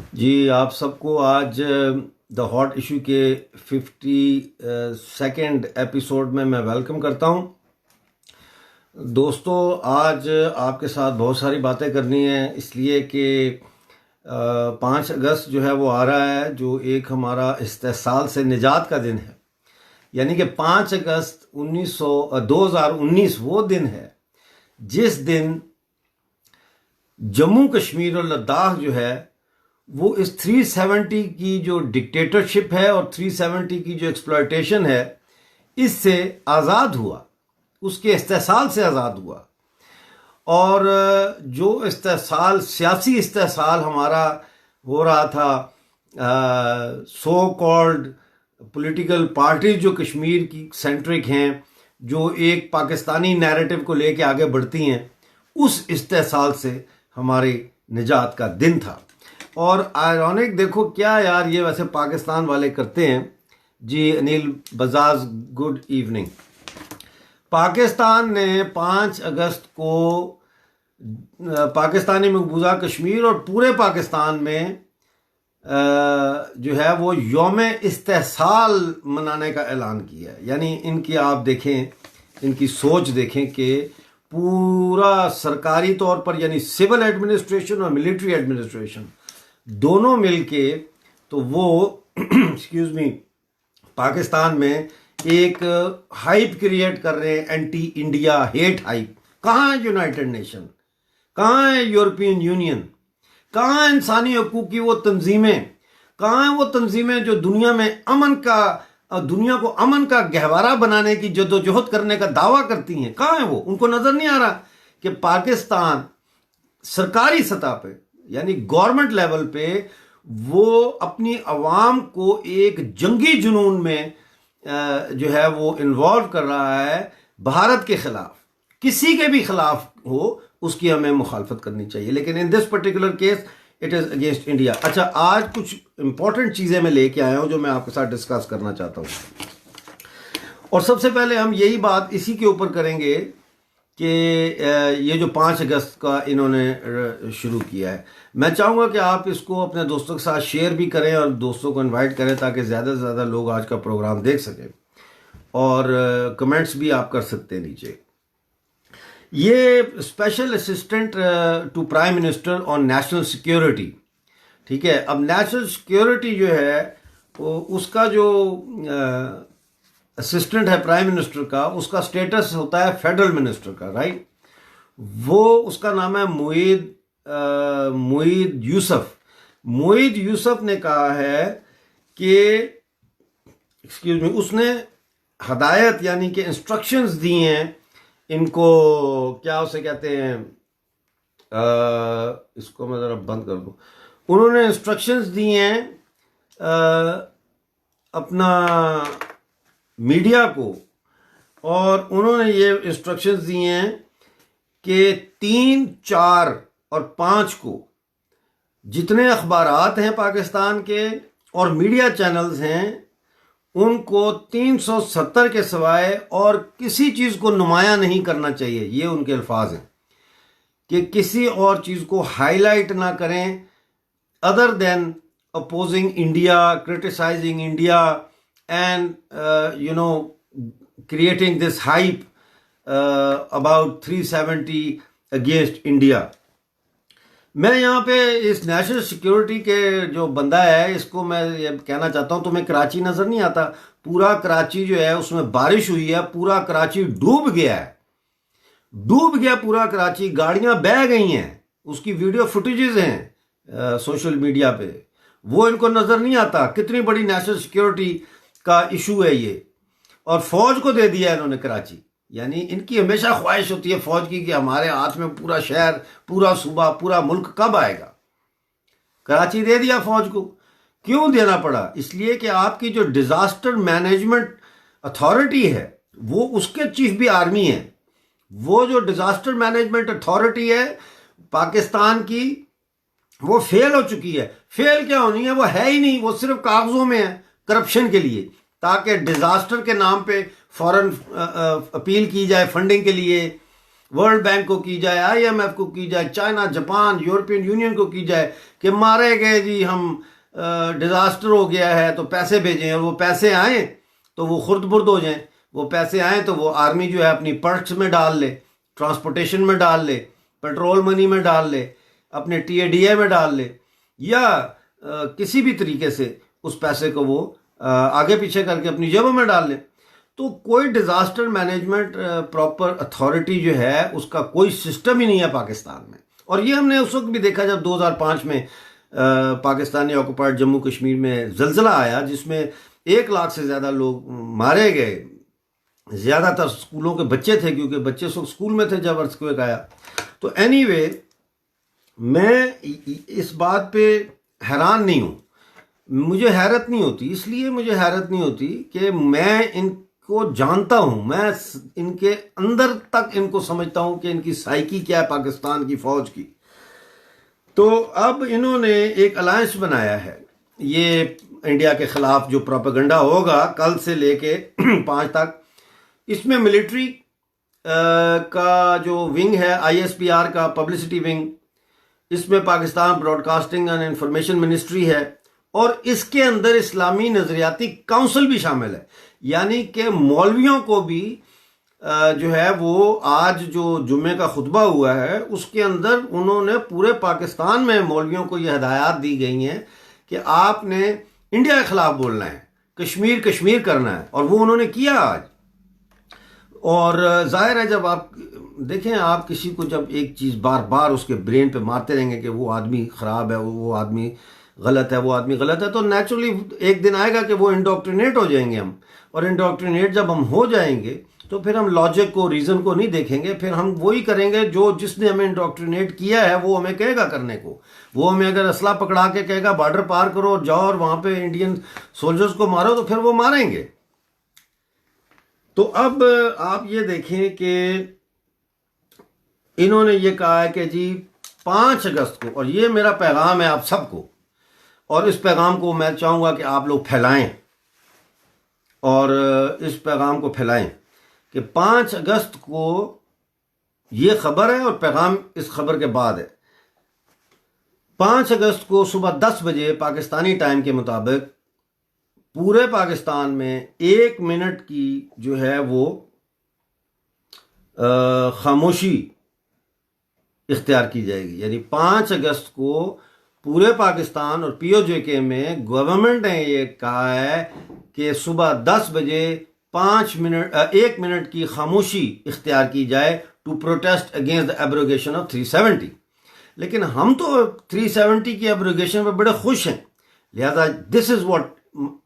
जी, आप सबको आज द हॉट इशू के 52nd एपिसोड में मैं वेलकम करता हूं। दोस्तों, आज आपके साथ बहुत सारी बातें करनी है, इसलिए कि 5 अगस्त जो है वो आ रहा है, जो एक हमारा इस्तेसाल से निजात का दिन है। यानी कि 5 अगस्त 2019 वो दिन है जिस दिन जम्मू कश्मीर और लद्दाख जो है वो इस 370 की जो डिक्टेटरशिप है और 370 की जो एक्सप्लॉयटेशन है, इससे आज़ाद हुआ, उसके इस्तेसाल से आज़ाद हुआ। और जो इस्तेसाल, सियासी इस्तेसाल हमारा हो रहा था, सो कॉल्ड पॉलिटिकल पार्टी जो कश्मीर की सेंट्रिक हैं, जो एक पाकिस्तानी नैरेटिव को लेके आगे बढ़ती हैं, उस इस्तेसाल से हमारी निजात का दिन था। और आयरॉनिक देखो क्या यार, ये वैसे पाकिस्तान वाले करते हैं। जी अनिल बजाज, गुड इवनिंग। पाकिस्तान ने 5 अगस्त को पाकिस्तानी मकबूजा कश्मीर और पूरे पाकिस्तान में जो है वो यौम इस्तेसाल मनाने का ऐलान किया है। यानी इनकी आप देखें, इनकी सोच देखें कि पूरा सरकारी तौर पर, यानी सिविल एडमिनिस्ट्रेशन और मिलिट्री एडमिनिस्ट्रेशन दोनों मिलके, तो वो एक्सक्यूज मी, पाकिस्तान में एक हाइप क्रिएट कर रहे हैं, एंटी इंडिया हेट हाइप। कहाँ है यूनाइटेड नेशन, कहाँ है यूरोपियन यूनियन, कहाँ है इंसानी हकूक की वो तंजीमें, कहाँ है वो तंजीमें जो दुनिया में दुनिया को अमन का गहवारा बनाने की जद्दोजहद करने का दावा करती हैं? कहाँ है वो? उनको नजर नहीं आ रहा कि पाकिस्तान सरकारी सतह पे, यानी गवर्नमेंट लेवल पे, वो अपनी अवाम को एक जंगी जुनून में जो है वो इन्वॉल्व कर रहा है। भारत के खिलाफ, किसी के भी खिलाफ हो, उसकी हमें मुखालफत करनी चाहिए, लेकिन in this particular case it is against India. अच्छा, आज कुछ इंपॉर्टेंट चीजें मैं लेके आया हूं जो मैं आपके साथ डिस्कस करना चाहता हूं। और सबसे पहले हम यही बात इसी के ऊपर करेंगे कि ये जो 5 अगस्त का इन्होंने शुरू किया है, मैं चाहूँगा कि आप इसको अपने दोस्तों के साथ शेयर भी करें और दोस्तों को इनवाइट करें, ताकि ज़्यादा से ज़्यादा लोग आज का प्रोग्राम देख सकें। और कमेंट्स भी आप कर सकते हैं नीचे। ये special assistant to prime minister on national security, ठीक है। अब नेशनल सिक्योरिटी जो है उसका जो असिस्टेंट है प्राइम मिनिस्टर का, उसका स्टेटस होता है फेडरल मिनिस्टर का, राइट। वो, उसका नाम है मुईद यूसुफ। मुईद यूसुफ ने कहा है कि एक्सक्यूज मी, उसने हदायत यानी कि इंस्ट्रक्शंस दी हैं इनको, क्या उसे कहते हैं, इसको मैं ज़रा बंद कर दूं। उन्होंने इंस्ट्रक्शंस दी हैं अपना मीडिया को, और उन्होंने ये इंस्ट्रक्शंस दी हैं कि 3, 4 और 5 को जितने अखबारात हैं पाकिस्तान के और मीडिया चैनल्स हैं, उनको 370 के सिवाय और किसी चीज़ को नुमाया नहीं करना चाहिए। ये उनके अल्फाज हैं कि किसी और चीज़ को हाईलाइट ना करें other than opposing India, criticising India and creating this hype about 370 against India। मैं यहाँ पे इस नेशनल सिक्योरिटी के जो बंदा है, इसको मैं ये कहना चाहता हूँ, तुम्हें कराची नज़र नहीं आता? पूरा कराची जो है उसमें बारिश हुई है, पूरा कराची डूब गया है, डूब गया पूरा कराची, गाड़ियाँ बह गई हैं, उसकी वीडियो फुटेजेस हैं सोशल मीडिया पे। वो इनको नज़र नहीं आता कितनी बड़ी नेशनल सिक्योरिटी का इशू है ये। और फौज को दे दिया इन्होंने कराची। यानी इनकी हमेशा ख्वाहिश होती है फौज की कि हमारे हाथ में पूरा शहर, पूरा सूबा, पूरा मुल्क कब आएगा। कराची दे दिया फौज को। क्यों देना पड़ा? इसलिए कि आपकी जो डिजास्टर मैनेजमेंट अथॉरिटी है, वो उसके चीफ भी आर्मी है। वो जो डिजास्टर मैनेजमेंट अथॉरिटी है पाकिस्तान की, वो फेल हो चुकी है। फेल क्या होनी है, वो है ही नहीं, वो सिर्फ कागजों में है करप्शन के लिए, ताकि डिजास्टर के नाम पे फॉरेन अपील की जाए फंडिंग के लिए, वर्ल्ड बैंक को की जाए, IMF को की जाए, चाइना, जापान, यूरोपियन यूनियन को की जाए कि मारे गए जी, हम डिज़ास्टर हो गया है तो पैसे भेजें, और वो पैसे आए तो वो खुर्द बुर्द हो जाएं, वो पैसे आए तो वो आर्मी जो है अपनी पर्स में डाल ले, ट्रांसपोर्टेशन में डाल ले, पेट्रोल मनी में डाल ले, अपने TADA में डाल ले, या किसी भी तरीके से उस पैसे को वो आगे पीछे करके अपनी जेबों में डाल ले। तो कोई डिज़ास्टर मैनेजमेंट प्रॉपर अथॉरिटी जो है उसका कोई सिस्टम ही नहीं है पाकिस्तान में। और ये हमने उस वक्त भी देखा जब 2005 में पाकिस्तानी ऑक्युपाइड जम्मू कश्मीर में ज़लज़ला आया, जिसमें 1 लाख से ज़्यादा लोग मारे गए, ज़्यादातर स्कूलों के बच्चे थे क्योंकि बच्चे सब स्कूल में थे जब अर्थक्वेक आया। तो एनीवे, मैं इस बात पे हैरान नहीं हूँ, मुझे हैरत नहीं होती। इसलिए मुझे हैरत नहीं होती कि मैं इनको जानता हूँ, मैं इनके अंदर तक इनको समझता हूँ कि इनकी साइकी क्या है पाकिस्तान की फ़ौज की। तो अब इन्होंने एक अलायंस बनाया है, ये इंडिया के ख़िलाफ़ जो प्रोपेगेंडा होगा कल से लेके 5 तक, इसमें मिलिट्री का जो विंग है ISPR का, पब्लिसिटी विंग, इसमें Pakistan broadcasting and information ministry है, और इसके अंदर इस्लामी नज़रियाती काउंसिल भी शामिल है। यानी कि मौलवियों को भी जो है वो आज जो जुम्मे का खुतबा हुआ है उसके अंदर उन्होंने पूरे पाकिस्तान में मौलवियों को ये हिदायत दी गई हैं कि आपने इंडिया के ख़िलाफ़ बोलना है, कश्मीर कश्मीर करना है, और वो उन्होंने किया आज। और जाहिर है, जब आप देखें, आप किसी को जब एक चीज़ बार बार उसके ब्रेन पे मारते रहेंगे कि वो आदमी ख़राब है, वो आदमी गलत है, वो आदमी गलत है, तो नेचुरली एक दिन आएगा कि वो इंडोक्ट्रिनेट हो जाएंगे हम। और इंडोक्ट्रिनेट जब हम हो जाएंगे तो फिर हम लॉजिक को, रीज़न को नहीं देखेंगे, फिर हम वही करेंगे जो जिसने हमें इंडोक्ट्रिनेट किया है वो हमें कहेगा करने को। वो हमें अगर असला पकड़ा के कहेगा बॉर्डर पार करो और जाओ और वहाँ पे इंडियन सोल्जर्स को मारो, तो फिर वो मारेंगे। तो अब आप ये देखें कि इन्होंने ये कहा है कि जी 5 अगस्त को, और ये मेरा पैगाम है आप सबको, और इस पैगाम को मैं चाहूँगा कि आप लोग फैलाएं, और इस पैगाम को फैलाएं कि 5 अगस्त को ये खबर है, और पैगाम इस खबर के बाद है। 5 अगस्त को सुबह 10 बजे पाकिस्तानी टाइम के मुताबिक पूरे पाकिस्तान में 1 मिनट की जो है वो खामोशी इख्तियार की जाएगी। यानी 5 अगस्त को पूरे पाकिस्तान और POJK में गवर्नमेंट ने ये कहा है कि सुबह 10 बजे 1 मिनट की खामोशी इख्तियार की जाए to protest against the abrogation of 370। लेकिन हम तो 370 की एब्रोगेशन पर बड़े खुश हैं। लिहाजा this is what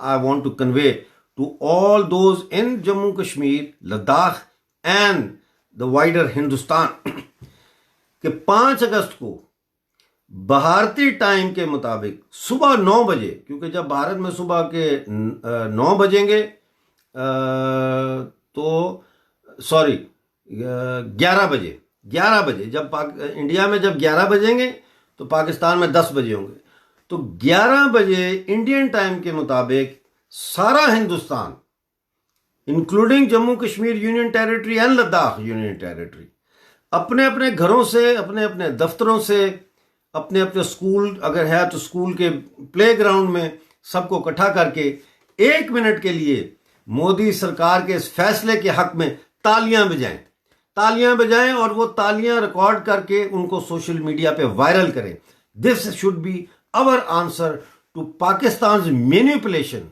I want to convey to all those in Jammu Kashmir, Ladakh and the wider Hindustan कि 5 अगस्त को भारतीय टाइम के मुताबिक सुबह 9 बजे, क्योंकि जब भारत में सुबह के 9 बजेंगे तो सॉरी 11 बजे जब इंडिया में जब 11 बजेंगे तो पाकिस्तान में 10 बजे होंगे। तो 11 बजे इंडियन टाइम के मुताबिक सारा Hindustan including Jammu Kashmir union territory and Ladakh union territory अपने अपने घरों से, अपने अपने दफ्तरों से, अपने अपने स्कूल अगर है तो स्कूल के प्लेग्राउंड में सबको इकट्ठा करके 1 मिनट के लिए मोदी सरकार के इस फैसले के हक में तालियां बजाएं और वो तालियां रिकॉर्ड करके उनको सोशल मीडिया पे वायरल करें। This should be our answer to Pakistan's manipulation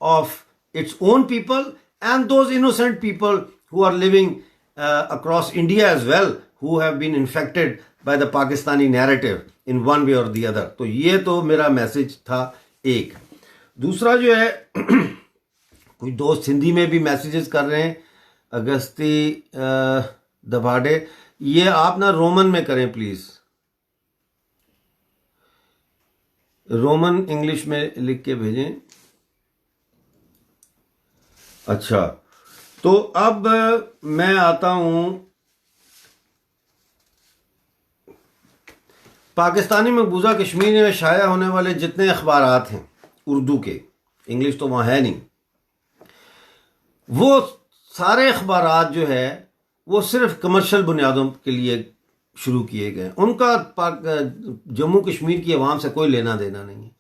of its own people and those innocent people who are living across India as well, who have been infected by the Pakistani narrative in one way or the other. तो ये तो मेरा message था एक। दूसरा जो है कुछ दोस्त हिंदी में भी मैसेजेस कर रहे हैं। अगस्ती दभाडे, ये आप ना रोमन में करें प्लीज़, रोमन इंग्लिश में लिख के भेजें। अच्छा, तो अब मैं आता हूं पाकिस्तानी मकबूजा कश्मीर में शाया होने वाले जितने अखबारात हैं उर्दू के, इंग्लिश तो वहाँ है नहीं, वो सारे अखबारात जो है वो सिर्फ कमर्शियल बुनियादों के लिए शुरू किए गए। उनका जम्मू कश्मीर की आवाम से कोई लेना देना नहीं है।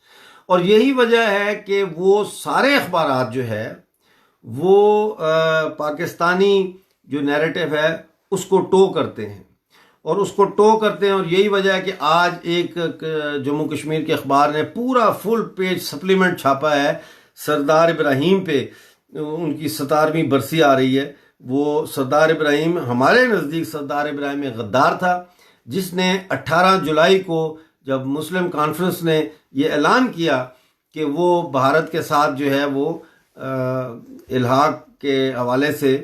और यही वजह है कि वो सारे अखबारात जो है वो पाकिस्तानी जो नैरेटिव है उसको टो करते हैं और उसको टो करते हैं। और यही वजह है कि आज एक जम्मू कश्मीर के अखबार ने पूरा फुल पेज सप्लीमेंट छापा है सरदार इब्राहीम पे। उनकी 17वीं बरसी आ रही है। वो सरदार इब्राहीम, हमारे नज़दीक सरदार इब्राहीम एक गद्दार था, जिसने 18 जुलाई को जब मुस्लिम कॉन्फ्रेंस ने ये ऐलान किया कि वो भारत के साथ जो है वो इल्हाक के हवाले से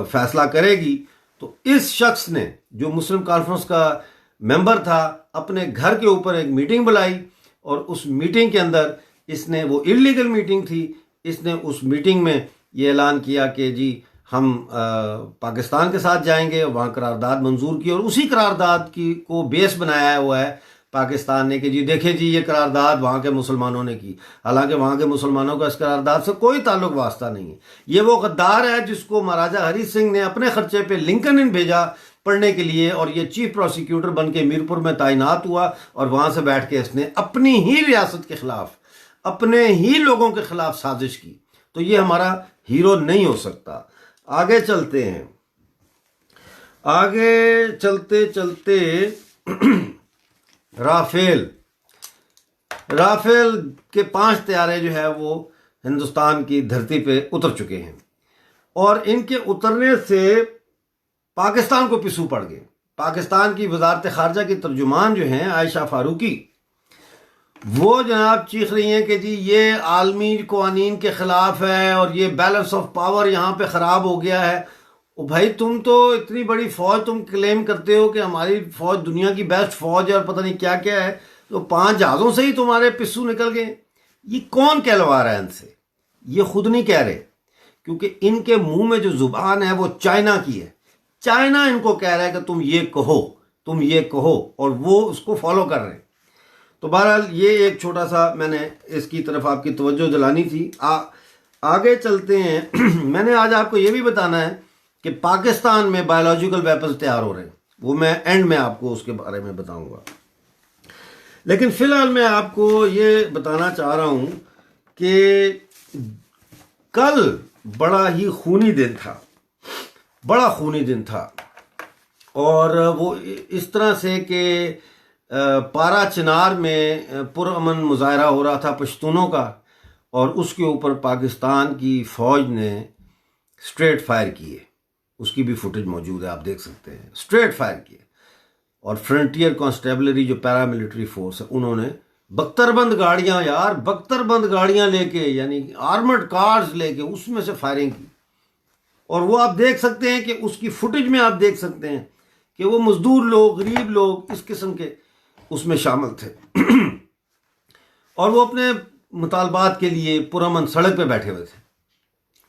फैसला करेगी, तो इस शख्स ने, जो मुस्लिम कॉन्फ्रेंस का मेंबर था, अपने घर के ऊपर एक मीटिंग बुलाई और उस मीटिंग के अंदर इसने, वो इलीगल मीटिंग थी, इसने उस मीटिंग में ये ऐलान किया कि जी हम पाकिस्तान के साथ जाएंगे। वहाँ करारदाद मंजूर की और उसी करारदाद की को बेस बनाया हुआ है पाकिस्तान ने कि जी देखिए जी ये करारदाद वहाँ के मुसलमानों ने की। हालांकि वहाँ के मुसलमानों का इस करारदाद से कोई ताल्लुक वास्ता नहीं है। ये वो गद्दार है जिसको महाराजा हरी सिंह ने अपने खर्चे पे लिंकन इन भेजा पढ़ने के लिए और ये चीफ प्रोसिक्यूटर बन के मीरपुर में तैनात हुआ और वहाँ से बैठ के इसने अपनी ही रियासत के खिलाफ, अपने ही लोगों के खिलाफ साजिश की। तो ये हमारा हीरो नहीं हो सकता। आगे चलते हैं। आगे चलते चलते राफेल के 5 तैयारे जो है वो हिंदुस्तान की धरती पे उतर चुके हैं और इनके उतरने से पाकिस्तान को पिछू पड़ गए। पाकिस्तान की वजारत खारजा की तर्जुमान जो हैं आयशा फारूकी, वो जनाब चीख रही हैं कि जी ये आलमी कवानीन के ख़िलाफ़ है और ये बैलेंस ऑफ पावर यहाँ पे ख़राब हो गया है। ओ भाई, तुम तो इतनी बड़ी फ़ौज तुम क्लेम करते हो कि हमारी फ़ौज दुनिया की बेस्ट फ़ौज है और पता नहीं क्या क्या है, तो 5 जहाज़ों से ही तुम्हारे पिस्सू निकल गए। ये कौन कहलवा रहा है इनसे? ये खुद नहीं कह रहे, क्योंकि इनके मुंह में जो ज़ुबान है वो चाइना की है। चाइना इनको कह रहा है कि तुम ये कहो, तुम ये कहो, और वो उसको फॉलो कर रहे हैं। तो बहरहाल ये एक छोटा सा मैंने इसकी तरफ आपकी तवज्जो दिलानी थी। आगे चलते हैं। मैंने आज आपको ये भी बताना है कि पाकिस्तान में बायोलॉजिकल वेपन्स तैयार हो रहे हैं, वो मैं एंड में आपको उसके बारे में बताऊंगा। लेकिन फिलहाल मैं आपको ये बताना चाह रहा हूं कि कल बड़ा ही खूनी दिन था, बड़ा खूनी दिन था। और वो इस तरह से कि पारा चिनार में पुरअमन मुजाहरा हो रहा था पश्तूनों का, और उसके ऊपर पाकिस्तान की फ़ौज ने स्ट्रेट फायर किए। उसकी भी फुटेज मौजूद है, आप देख सकते हैं। स्ट्रेट फायर किए और फ्रंटियर कॉन्स्टेबलरी जो पैरामिलिट्री फोर्स है, उन्होंने बख्तरबंद गाड़ियां, यार बख्तरबंद गाड़ियां लेके, यानी आर्मर्ड कार्स लेके उसमें से फायरिंग की। और वो आप देख सकते हैं कि उसकी फुटेज में आप देख सकते हैं कि वो मजदूर लोग, गरीब लोग इस किस्म के उसमें शामिल थे और वो अपने मुतालबात के लिए पुरअमन सड़क पे बैठे हुए थे।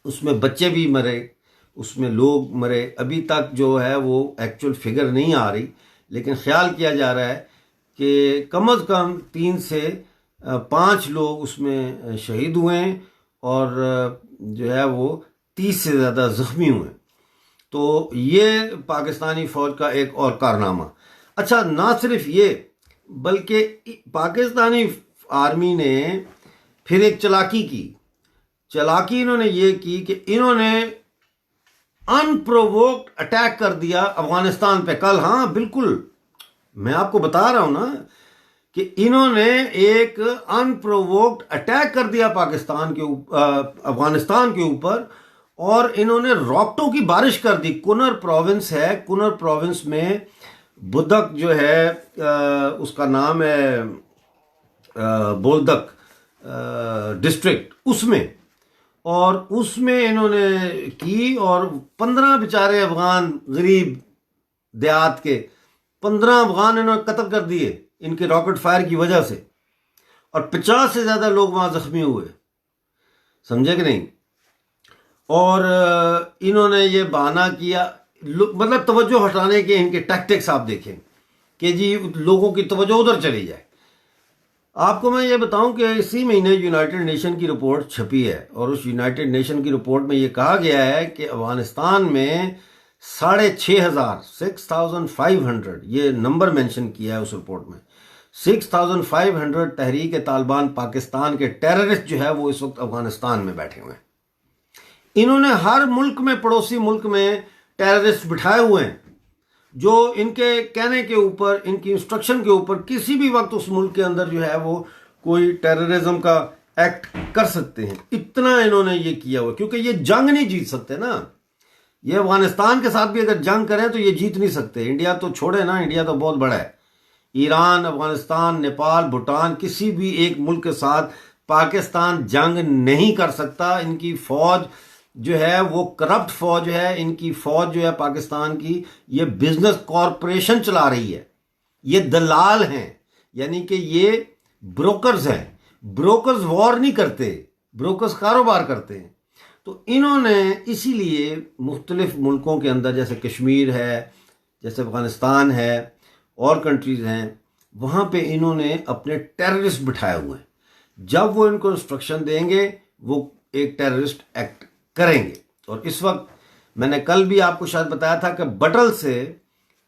उसमें बच्चे भी मरे, उसमें लोग मरे। अभी तक जो है वो एक्चुअल फिगर नहीं आ रही, लेकिन ख्याल किया जा रहा है कि कम अज़ कम 3 से 5 लोग उसमें शहीद हुए और जो है वो 30 से ज़्यादा ज़ख्मी हुए। तो ये पाकिस्तानी फ़ौज का एक और कारनामा। अच्छा, ना सिर्फ ये, बल्कि पाकिस्तानी आर्मी ने फिर एक चालाकी की। चालाकी इन्होंने ये की कि इन्होंने अनप्रोवोक्ड अटैक कर दिया अफगानिस्तान पे कल। हाँ बिल्कुल, मैं आपको बता रहा हूं ना कि इन्होंने एक अनप्रोवोक्ड अटैक कर दिया पाकिस्तान के अफगानिस्तान के ऊपर, और इन्होंने रॉकेटों की बारिश कर दी। कुनर प्रोविंस है, कुनर प्रोविंस में बुदक जो है उसका नाम है बोलदक डिस्ट्रिक्ट, उसमें, और उसमें इन्होंने की। और 15 बेचारे अफगान गरीब देहात के 15 अफगान इन्होंने कत्ल कर दिए इनके रॉकेट फायर की वजह से, और 50 से ज़्यादा लोग वहाँ जख्मी हुए। समझे कि नहीं? और इन्होंने ये बहाना किया, मतलब तवज्जो हटाने के इनके टैक्टिक्स आप देखें कि जी लोगों की तवज्जो उधर चली जाए। आपको मैं ये बताऊं कि इसी महीने यूनाइटेड नेशन की रिपोर्ट छपी है और उस यूनाइटेड नेशन की रिपोर्ट में ये कहा गया है कि अफगानिस्तान में 6,500 6,500 ये नंबर मेंशन किया है उस रिपोर्ट में। 6,500 तहरीक तालिबान पाकिस्तान के टेररिस्ट जो है वो इस वक्त अफगानिस्तान में बैठे हुए हैं। इन्होंने हर मुल्क में, पड़ोसी मुल्क में टेररिस्ट बिठाए हुए हैं जो इनके कहने के ऊपर, इनकी इंस्ट्रक्शन के ऊपर किसी भी वक्त उस मुल्क के अंदर जो है वो कोई टेररिज्म का एक्ट कर सकते हैं। इतना इन्होंने ये किया हुआ, क्योंकि ये जंग नहीं जीत सकते ना। ये अफगानिस्तान के साथ भी अगर जंग करें तो ये जीत नहीं सकते। इंडिया तो छोड़े ना, इंडिया तो बहुत बड़ा है। ईरान, अफगानिस्तान, नेपाल, भूटान, किसी भी एक मुल्क के साथ पाकिस्तान जंग नहीं कर सकता। इनकी फौज जो है वो करप्ट फौज है। इनकी फौज जो है पाकिस्तान की, ये बिजनेस कॉरपोरेशन चला रही है। ये दलाल हैं, यानी कि ये ब्रोकर्स हैं। ब्रोकर्स वॉर नहीं करते, ब्रोकर्स कारोबार करते हैं। तो इन्होंने इसीलिए मुख्तलिफ मुल्कों के अंदर, जैसे कश्मीर है, जैसे अफगानिस्तान है, और कंट्रीज हैं, वहाँ पे इन्होंने अपने टेररिस्ट बिठाए हुए हैं। जब वो इनको इंस्ट्रक्शन देंगे वो एक टेररिस्ट एक्ट करेंगे। और इस वक्त मैंने कल भी आपको शायद बताया था कि बटल से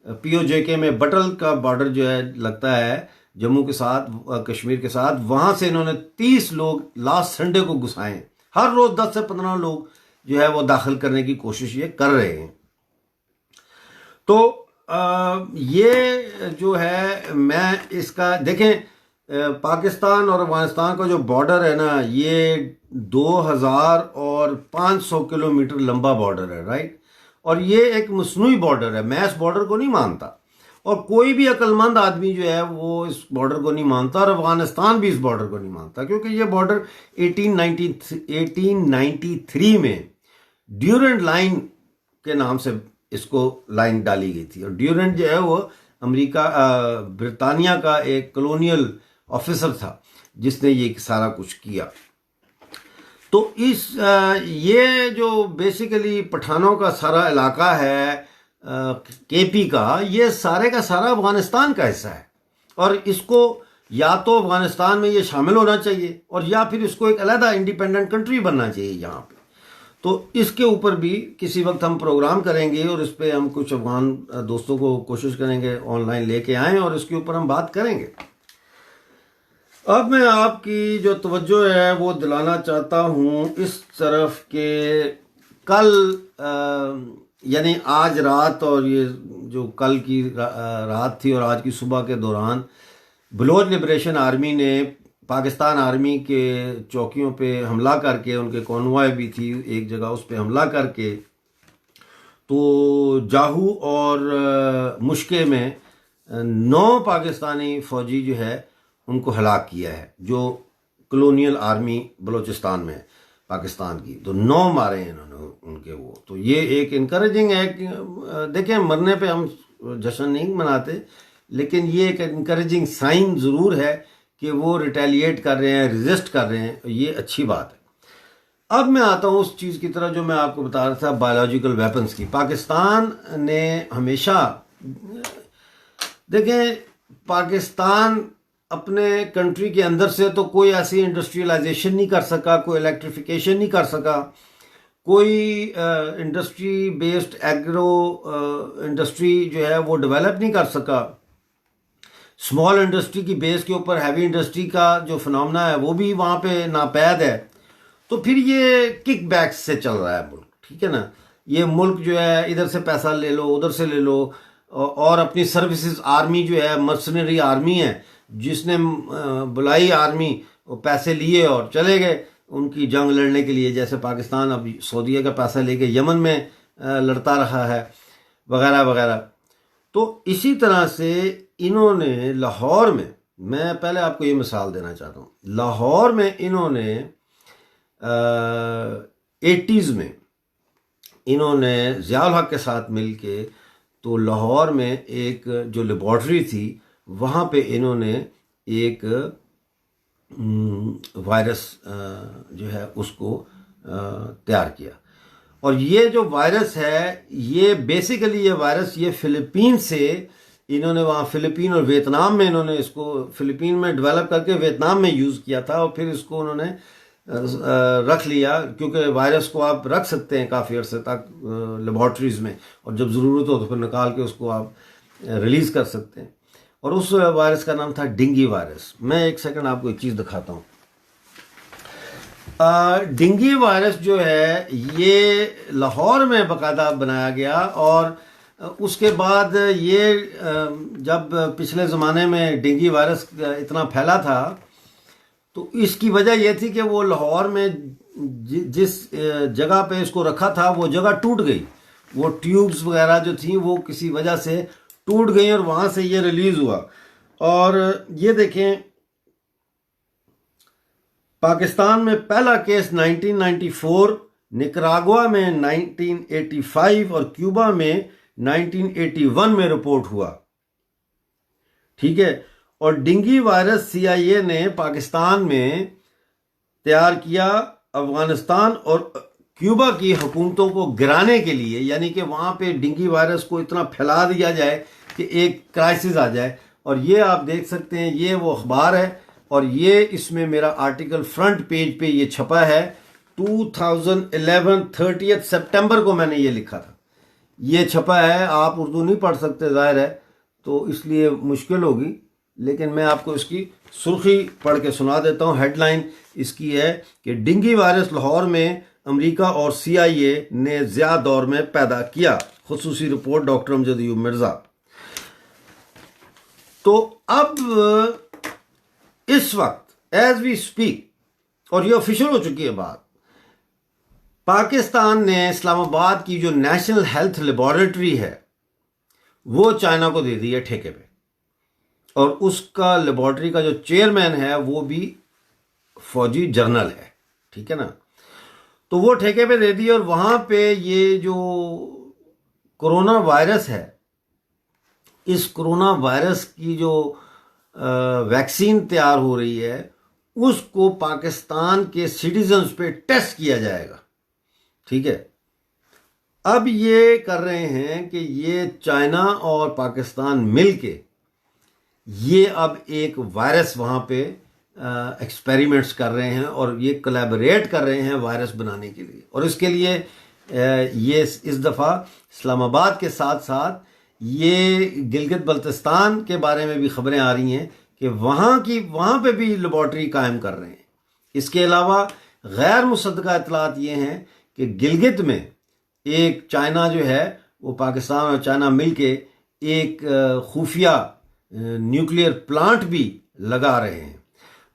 POJK में बटल का बॉर्डर जो है लगता है जम्मू के साथ, कश्मीर के साथ, वहां से इन्होंने 30 लोग लास्ट संडे को घुसाए। हर रोज 10 से 15 लोग जो है वो दाखिल करने की कोशिश ये कर रहे हैं। तो ये जो है, मैं इसका देखें, पाकिस्तान और अफगानिस्तान का जो बॉर्डर है ना, ये 2,500 किलोमीटर लंबा बॉर्डर है, राइट। और ये एक मसनूई बॉर्डर है, मैं इस बॉर्डर को नहीं मानता और कोई भी अक्लमंद आदमी जो है वो इस बॉर्डर को नहीं मानता, और अफगानिस्तान भी इस बॉर्डर को नहीं मानता, क्योंकि ये बॉर्डर 1893 में ड्यूरेंट लाइन के नाम से इसको लाइन डाली गई थी। और ड्यूरेंट जो है वो ब्रितानिया का एक कॉलोनियल ऑफिसर था जिसने ये सारा कुछ किया। तो ये जो बेसिकली पठानों का सारा इलाका है, KP का, ये सारे का सारा अफगानिस्तान का हिस्सा है। और इसको या तो अफगानिस्तान में ये शामिल होना चाहिए और या फिर इसको एक अलग इंडिपेंडेंट कंट्री बनना चाहिए यहाँ पे। तो इसके ऊपर भी किसी वक्त हम प्रोग्राम करेंगे और इस पर हम कुछ अफगान दोस्तों को कोशिश करेंगे ऑनलाइन लेके आएँ और इसके ऊपर हम बात करेंगे। अब मैं आपकी जो तवज्जो है वो दिलाना चाहता हूँ इस तरफ के कल, यानी आज रात और ये जो कल की रात थी और आज की सुबह के दौरान, बलोच लिबरेशन आर्मी ने पाकिस्तान आर्मी के चौकियों पे हमला करके, उनके कॉन्वॉय भी थी एक जगह, उस पे हमला करके तो जाहू और मुश्के में 9 पाकिस्तानी फौजी जो है उनको हलाक किया है, जो कॉलोनियल आर्मी बलूचिस्तान में पाकिस्तान की। तो 9 मारे हैं इन्होंने उनके वो। तो ये एक इनकरेजिंग है कि देखें, मरने पे हम जश्न नहीं मनाते, लेकिन ये एक इनकरेजिंग साइन ज़रूर है कि वो रिटेलिएट कर रहे हैं, रेजिस्ट कर रहे हैं। ये अच्छी बात है। अब मैं आता हूँ उस चीज़ की तरह जो मैं आपको बता रहा था, बायोलॉजिकल वेपन्स की। पाकिस्तान ने हमेशा, देखें, पाकिस्तान अपने कंट्री के अंदर से तो कोई ऐसी इंडस्ट्रियलाइजेशन नहीं कर सका, कोई इलेक्ट्रिफिकेशन नहीं कर सका, कोई इंडस्ट्री बेस्ड एग्रो इंडस्ट्री जो है वो डेवलप नहीं कर सका। स्मॉल इंडस्ट्री की बेस के ऊपर हैवी इंडस्ट्री का जो फिनोमेना है वो भी वहाँ पे नापैद है। तो फिर ये किक बैक्स से चल रहा है मुल्क, ठीक है ना। ये मुल्क जो है इधर से पैसा ले लो, उधर से ले लो, और अपनी सर्विसेज आर्मी जो है मर्सनरी आर्मी है, जिसने बुलाई आर्मी, वो पैसे लिए और चले गए उनकी जंग लड़ने के लिए। जैसे पाकिस्तान अब सऊदीया का पैसा लेके यमन में लड़ता रहा है, वगैरह वगैरह। तो इसी तरह से इन्होंने लाहौर में, मैं पहले आपको ये मिसाल देना चाहता हूँ, लाहौर में इन्होंने 80s में इन्होंने ज़ियाउल हक के साथ मिलके, तो लाहौर में एक जो लेबॉर्ट्री थी वहाँ पे इन्होंने एक वायरस जो है उसको तैयार किया। और ये जो वायरस है, ये बेसिकली ये वायरस ये फिलीपीन से इन्होंने वहाँ फिलीपीन और वियतनाम में इन्होंने इसको फिलीपीन में डेवलप करके वियतनाम में यूज़ किया था, और फिर इसको उन्होंने रख लिया, क्योंकि वायरस को आप रख सकते हैं काफ़ी अर्से तक लेबॉर्ट्रीज़ में, और जब ज़रूरत हो तो फिर निकाल के उसको आप रिलीज़ कर सकते हैं। और उस वायरस का नाम था डेंगू वायरस। मैं एक सेकंड आपको एक चीज़ दिखाता हूँ। डेंगू वायरस जो है ये लाहौर में बाकायदा बनाया गया, और उसके बाद ये जब पिछले ज़माने में डेंगू वायरस इतना फैला था तो इसकी वजह यह थी कि वो लाहौर में जिस जगह पे इसको रखा था वो जगह टूट गई, वो ट्यूब्स वगैरह जो थी वो किसी वजह से टूट गई और वहाँ से ये रिलीज़ हुआ। और ये देखें, पाकिस्तान में पहला केस 1994, निकरागुआ में 1985 और क्यूबा में 1981 में रिपोर्ट हुआ। ठीक है। और डेंगू वायरस CIA ने पाकिस्तान में तैयार किया अफगानिस्तान और क्यूबा की हुकूमतों को गिराने के लिए, यानी कि वहाँ पे डेंगू वायरस को इतना फैला दिया जाए कि एक क्राइसिस आ जाए। और ये आप देख सकते हैं, ये वो अखबार है, और ये इसमें मेरा आर्टिकल फ्रंट पेज पे ये छपा है। 2011 30 सितंबर को मैंने ये लिखा था, ये छपा है। आप उर्दू नहीं पढ़ सकते ज़ाहिर है, तो इसलिए मुश्किल होगी, लेकिन मैं आपको इसकी सुर्खी पढ़ के सुना देता हूँ। हेडलाइन इसकी है कि डेंगू वायरस लाहौर में अमेरिका और CIA ने ज़िया दौर में पैदा किया, खुसूसी रिपोर्ट डॉक्टर अमजद अयूब मिर्ज़ा। तो अब इस वक्त एज वी स्पीक, और ये ऑफिशियल हो चुकी है बात, पाकिस्तान ने इस्लामाबाद की जो नेशनल हेल्थ लेबॉरेटरी है वो चाइना को दे दी है ठेके पे, और उसका लेबॉरेटरी का जो चेयरमैन है वो भी फौजी जर्नल है। ठीक है ना। तो वो ठेके पे दे दी, और वहाँ पे ये जो कोरोना वायरस है, इस कोरोना वायरस की जो वैक्सीन तैयार हो रही है उसको पाकिस्तान के सिटीजन्स पे टेस्ट किया जाएगा। ठीक है। अब ये कर रहे हैं कि ये चाइना और पाकिस्तान मिलके ये अब एक वायरस वहाँ पे एक्सपेरिमेंट्स कर रहे हैं, और ये कोलैबोरेट कर रहे हैं वायरस बनाने के लिए। और इसके लिए ये इस दफ़ा इस्लामाबाद के साथ साथ ये गिलगित बल्तिस्तान के बारे में भी खबरें आ रही हैं कि वहाँ पे भी लेबॉर्ट्री कायम कर रहे हैं। इसके अलावा गैर मुसद्दका इतलात ये हैं कि गिलगित में एक चाइना जो है वो पाकिस्तान और चाइना मिलके एक खुफिया न्यूक्लियर प्लांट भी लगा रहे हैं।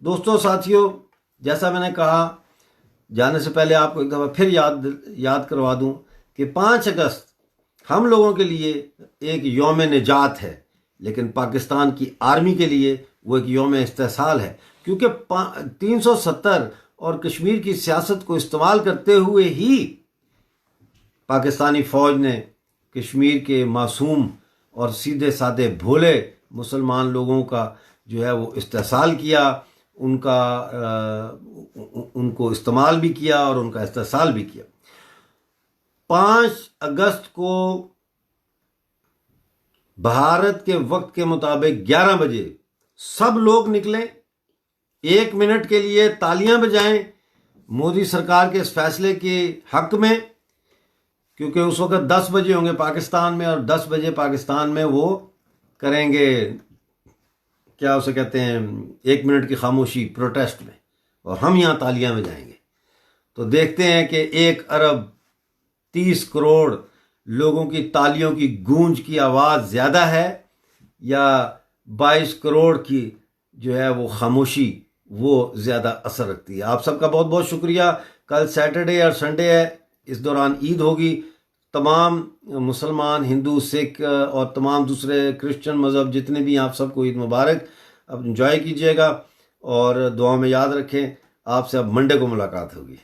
दोस्तों साथियों, जैसा मैंने कहा, जाने से पहले आपको एक दफ़ा फिर याद करवा दूं कि 5 अगस्त हम लोगों के लिए एक यौम निजात है, लेकिन पाकिस्तान की आर्मी के लिए वो एक यौम इस्तेसाल है, क्योंकि 370 और कश्मीर की सियासत को इस्तेमाल करते हुए ही पाकिस्तानी फ़ौज ने कश्मीर के मासूम और सीधे साधे भोले मुसलमान लोगों का जो है वो इस्तेसाल किया, उनको इस्तेमाल भी किया और उनका इस्तेसाल भी किया। 5 अगस्त को भारत के वक्त के मुताबिक 11 बजे सब लोग निकलें, 1 मिनट के लिए तालियां बजाएं मोदी सरकार के इस फैसले के हक में, क्योंकि उस वक्त 10 बजे होंगे पाकिस्तान में, और 10 बजे पाकिस्तान में वो करेंगे, क्या उसे कहते हैं, 1 मिनट की खामोशी प्रोटेस्ट में, और हम यहाँ तालियां बजाएंगे। तो देखते हैं कि 1 अरब 30 करोड़ लोगों की तालियों की गूंज की आवाज़ ज़्यादा है, या 22 करोड़ की जो है वो खामोशी वो ज़्यादा असर रखती है। आप सबका बहुत बहुत शुक्रिया। कल सैटरडे और संडे है, इस दौरान ईद होगी। तमाम मुसलमान, हिंदू, सिख और तमाम दूसरे क्रिश्चियन मज़हब जितने भी, आप सबको ईद मुबारक। अब इंजॉय कीजिएगा और दुआ में याद रखें। आपसे अब मंडे को मुलाकात होगी।